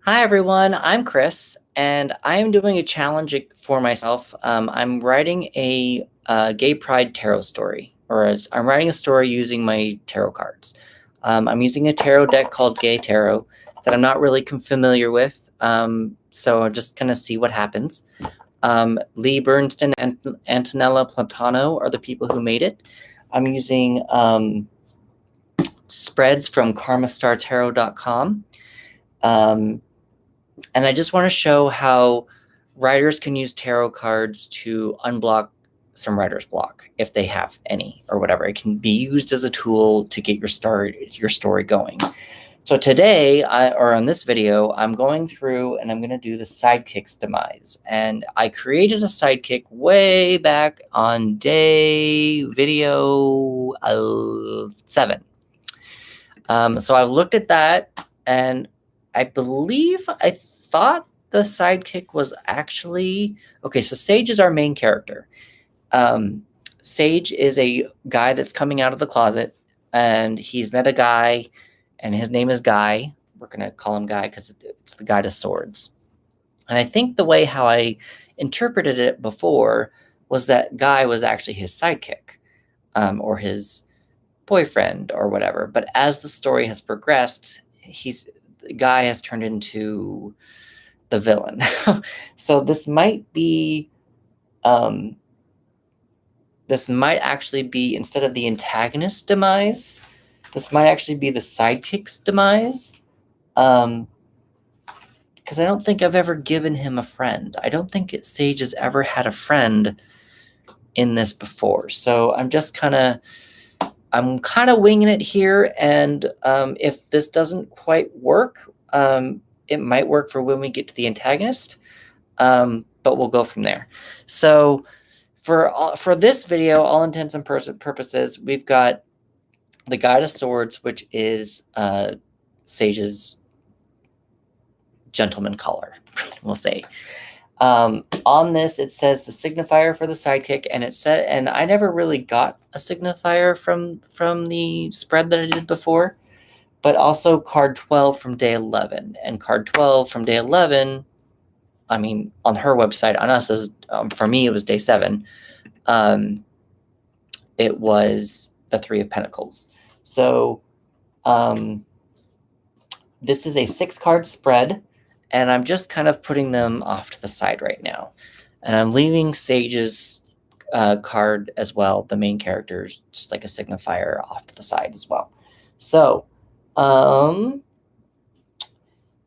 Hi everyone, I'm Chris, and I am doing a challenge for myself. I'm writing a gay pride tarot story, or as I'm writing a story using my tarot cards. I'm using a tarot deck called Gay Tarot that I'm not really familiar with, so I'm just gonna see what happens. Lee Bursten and Antonella Platano are the people who made it. I'm using spreads from karmastartarot.com. And I just want to show how writers can use tarot cards to unblock some writer's block if they have any or whatever. It can be used as a tool to get your story going. So today, or on this video, I'm going through and I'm going to do the Sidekick's demise. And I created a Sidekick way back on video 7. So I've looked at that, and I thought the Sidekick was actually okay. So Sage is our main character. Sage is a guy that's coming out of the closet, and he's met a guy, and his name is Guy. We're gonna call him Guy because it's the Guide of Swords. And I think the way how I interpreted it before was that Guy was actually his sidekick, or his boyfriend or whatever. But as the story has progressed, the Guy has turned into the villain. So this might actually be, instead of the antagonist's demise, this might actually be the sidekick's demise. Because I don't think I've ever given him a friend. I don't think Sage has ever had a friend in this before. So I'm kind of winging it here, and if this doesn't quite work, it might work for when we get to the antagonist, but we'll go from there. So for this video, all intents and purposes, we've got the Guide of Swords, which is Sage's gentleman color, we'll say. On this, it says the signifier for the sidekick, and I never really got a signifier from the spread that I did before, but also card 12 from day 11, and card 12 from day 11. I mean, on her website, on us, for me, it was day 7. It was the 3 of Pentacles. So, this is a 6-card spread. And I'm just kind of putting them off to the side right now. And I'm leaving Sage's card as well, the main character, just like a signifier, off to the side as well. So,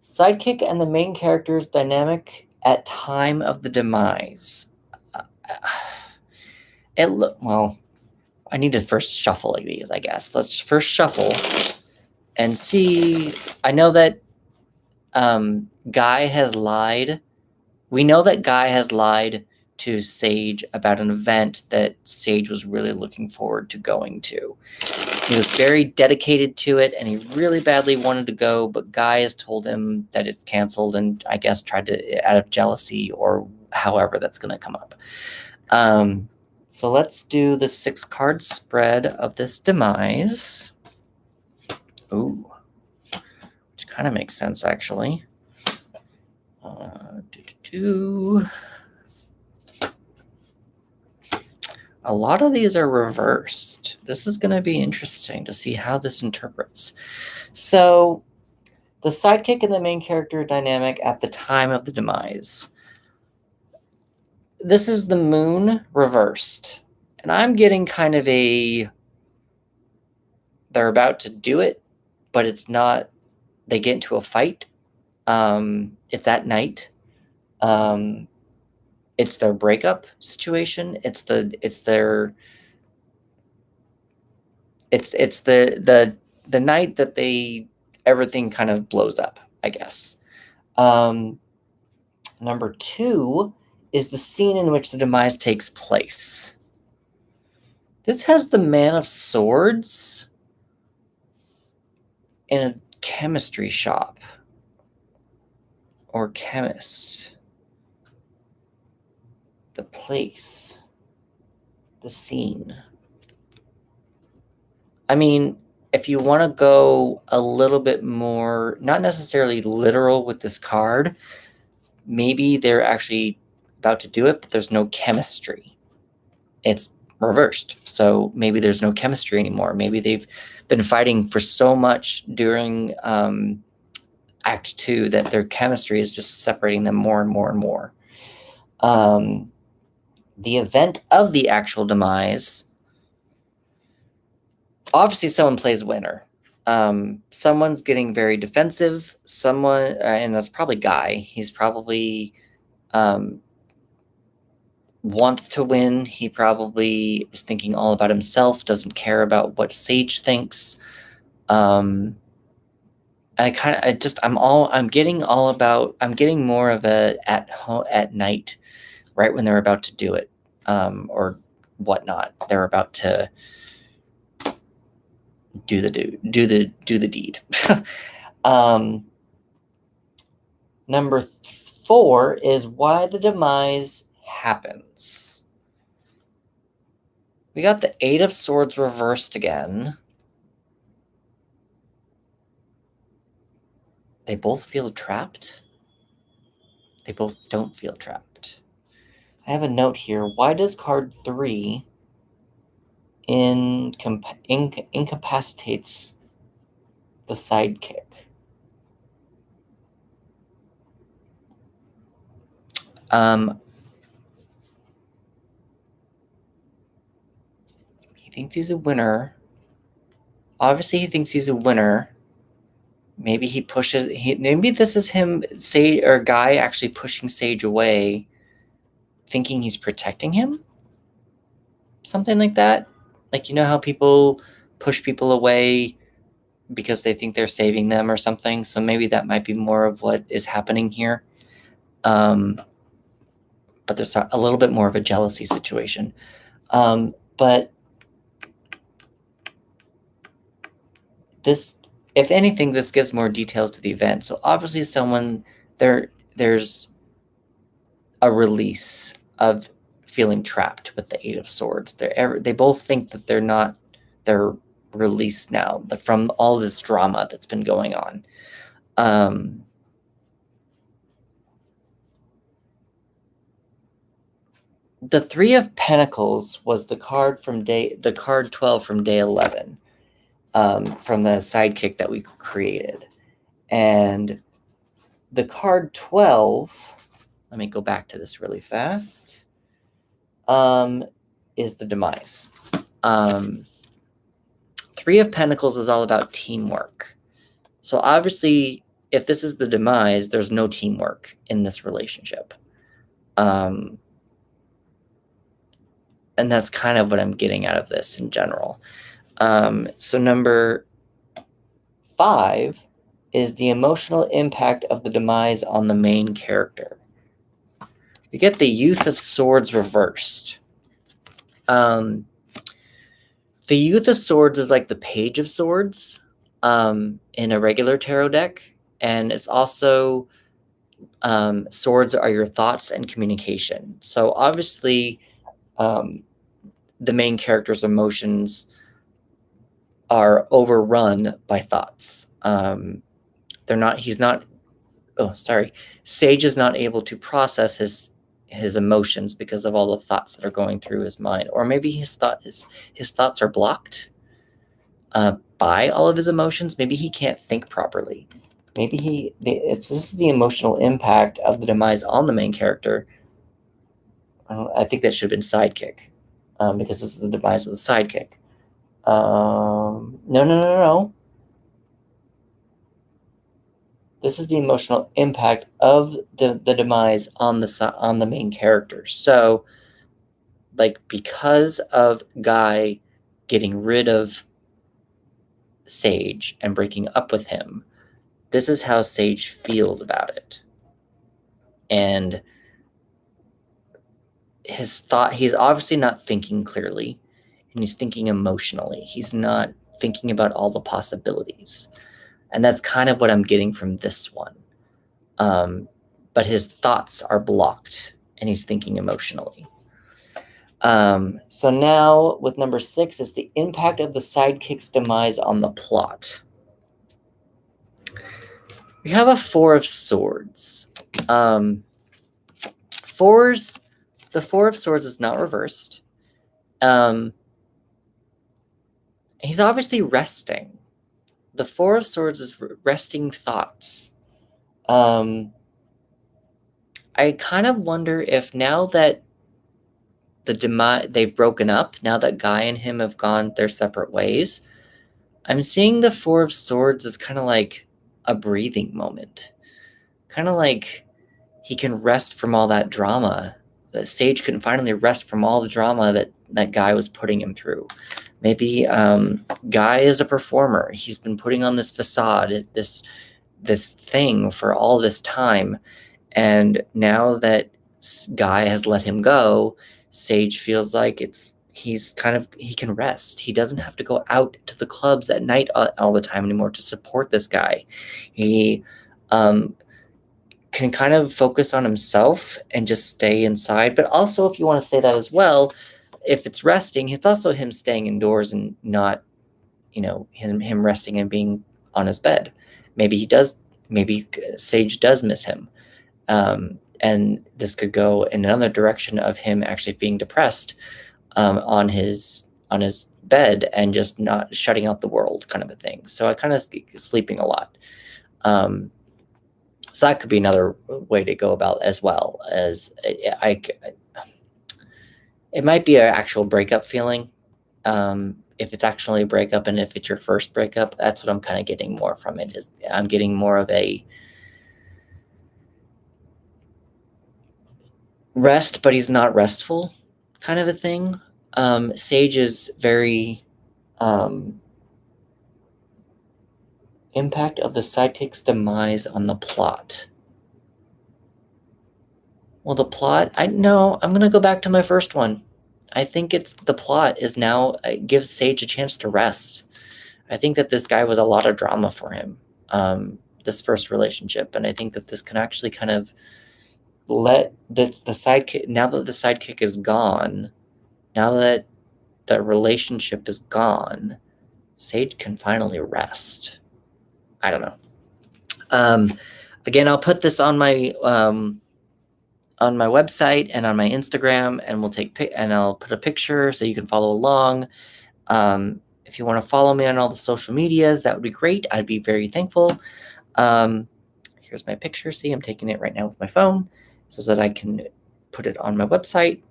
sidekick and the main character's dynamic at time of the demise. Well, I need to first shuffle these, I guess. Let's first shuffle and see. I know that Guy has lied. We know that Guy has lied to Sage about an event that Sage was really looking forward to going to. He was very dedicated to it, and he really badly wanted to go, but Guy has told him that it's canceled, and I guess tried to, out of jealousy or however that's going to come up. So let's do the 6-card spread of this demise. Ooh. Kind of makes sense, actually. A lot of these are reversed. This is going to be interesting to see how this interprets. So, the sidekick and the main character dynamic at the time of the demise. This is the moon reversed. And I'm getting kind of they're about to do it, but it's not. They get into a fight. It's at night. It's their breakup situation. It's the night that everything kind of blows up, I guess. Number 2 is the scene in which the demise takes place. This has the Man of Swords in a chemistry shop or chemist. The place, the scene. I mean, if you want to go a little bit more, not necessarily literal with this card, maybe they're actually about to do it, but there's no chemistry. It's reversed. So maybe there's no chemistry anymore. Maybe they've been fighting for so much during Act 2 that their chemistry is just separating them more and more and more. The event of the actual demise, obviously someone plays winner. Someone's getting very defensive. Someone, and that's probably Guy. He's probably wants to win. He probably is thinking all about himself, doesn't care about what Sage thinks. I'm getting more of a at home at night, right when they're about to do it, or whatnot. They're about to do the deed. Number 4 is why the demise happens. We got the 8 of Swords reversed again. They both feel trapped. They both don't feel trapped. I have a note here. Why does card 3 incapacitates the sidekick? He thinks he's a winner. Obviously, he thinks he's a winner. Maybe he pushes. Maybe this is him, Guy actually pushing Sage away, thinking he's protecting him. Something like that. Like, you know how people push people away because they think they're saving them or something. So maybe that might be more of what is happening here. But there's a little bit more of a jealousy situation. But this, if anything, this gives more details to the event. So obviously there's a release of feeling trapped with the 8 of Swords. They both think that they're released now from all this drama that's been going on. The 3 of Pentacles was the card 12 from day 11, from the sidekick that we created. And the card 12, let me go back to this really fast, is the demise. 3 of Pentacles is all about teamwork. So obviously, if this is the demise, there's no teamwork in this relationship. And that's kind of what I'm getting out of this in general. So number 5 is the emotional impact of the demise on the main character. You get the Youth of Swords reversed. The Youth of Swords is like the Page of Swords in a regular tarot deck. And it's also swords are your thoughts and communication. So obviously, the main character's emotions are overrun by thoughts. Sage is not able to process his emotions because of all the thoughts that are going through his mind. Or maybe his thoughts are blocked by all of his emotions. Maybe he can't think properly. Maybe this is the emotional impact of the demise on the main character. I think that should have been Sidekick, because this is the demise of the sidekick. No. This is the emotional impact of the demise on the main character. So, like, because of Guy getting rid of Sage and breaking up with him, this is how Sage feels about it. And he's obviously not thinking clearly, and he's thinking emotionally. He's not thinking about all the possibilities. And that's kind of what I'm getting from this one. But his thoughts are blocked, and he's thinking emotionally. So now with number 6 is the impact of the sidekick's demise on the plot. We have a 4 of swords. The 4 of swords is not reversed. He's obviously resting. The 4 of swords is resting thoughts. I kind of wonder if now that they've broken up, now that Guy and him have gone their separate ways, I'm seeing the 4 of swords as kind of like a breathing moment. Kind of like he can rest from all that drama. The Sage can finally rest from all the drama that Guy was putting him through. Maybe Guy is a performer. He's been putting on this facade, this thing for all this time. And now that Guy has let him go, Sage feels like he can rest. He doesn't have to go out to the clubs at night all the time anymore to support this guy. He can kind of focus on himself and just stay inside. But also, if you want to say that as well, if it's resting, it's also him staying indoors and not, him resting and being on his bed. Maybe Sage does miss him. And this could go in another direction of him actually being depressed on his bed and just not shutting out the world, kind of a thing. So I kind of sleeping a lot. So that could be another way to go about as well. As it might be an actual breakup feeling. If it's actually a breakup and if it's your first breakup, that's what I'm kind of getting more from it. Is I'm getting more of a rest, but he's not restful kind of a thing. Sage is very impact of the sidekick's demise on the plot. Well, the plot, I'm going to go back to my first one. I think it's the plot is now gives Sage a chance to rest. I think that this guy was a lot of drama for him, this first relationship. And I think that this can actually kind of let the sidekick, now that the sidekick is gone, now that the relationship is gone, Sage can finally rest. I don't know. Again, I'll put this on my website and on my Instagram, and I'll put a picture so you can follow along. If you want to follow me on all the social medias, that would be great. I'd be very thankful. Here's my picture. See, I'm taking it right now with my phone so that I can put it on my website.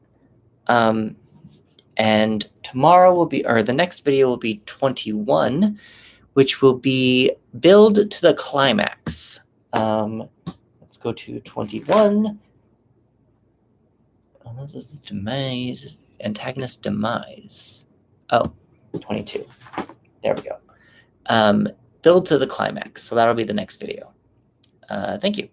And tomorrow the next video will be 21, which will be build to the climax. Let's go to 21. This is Demise, antagonist Demise. 22. There we go. Build to the climax. So that'll be the next video. Thank you.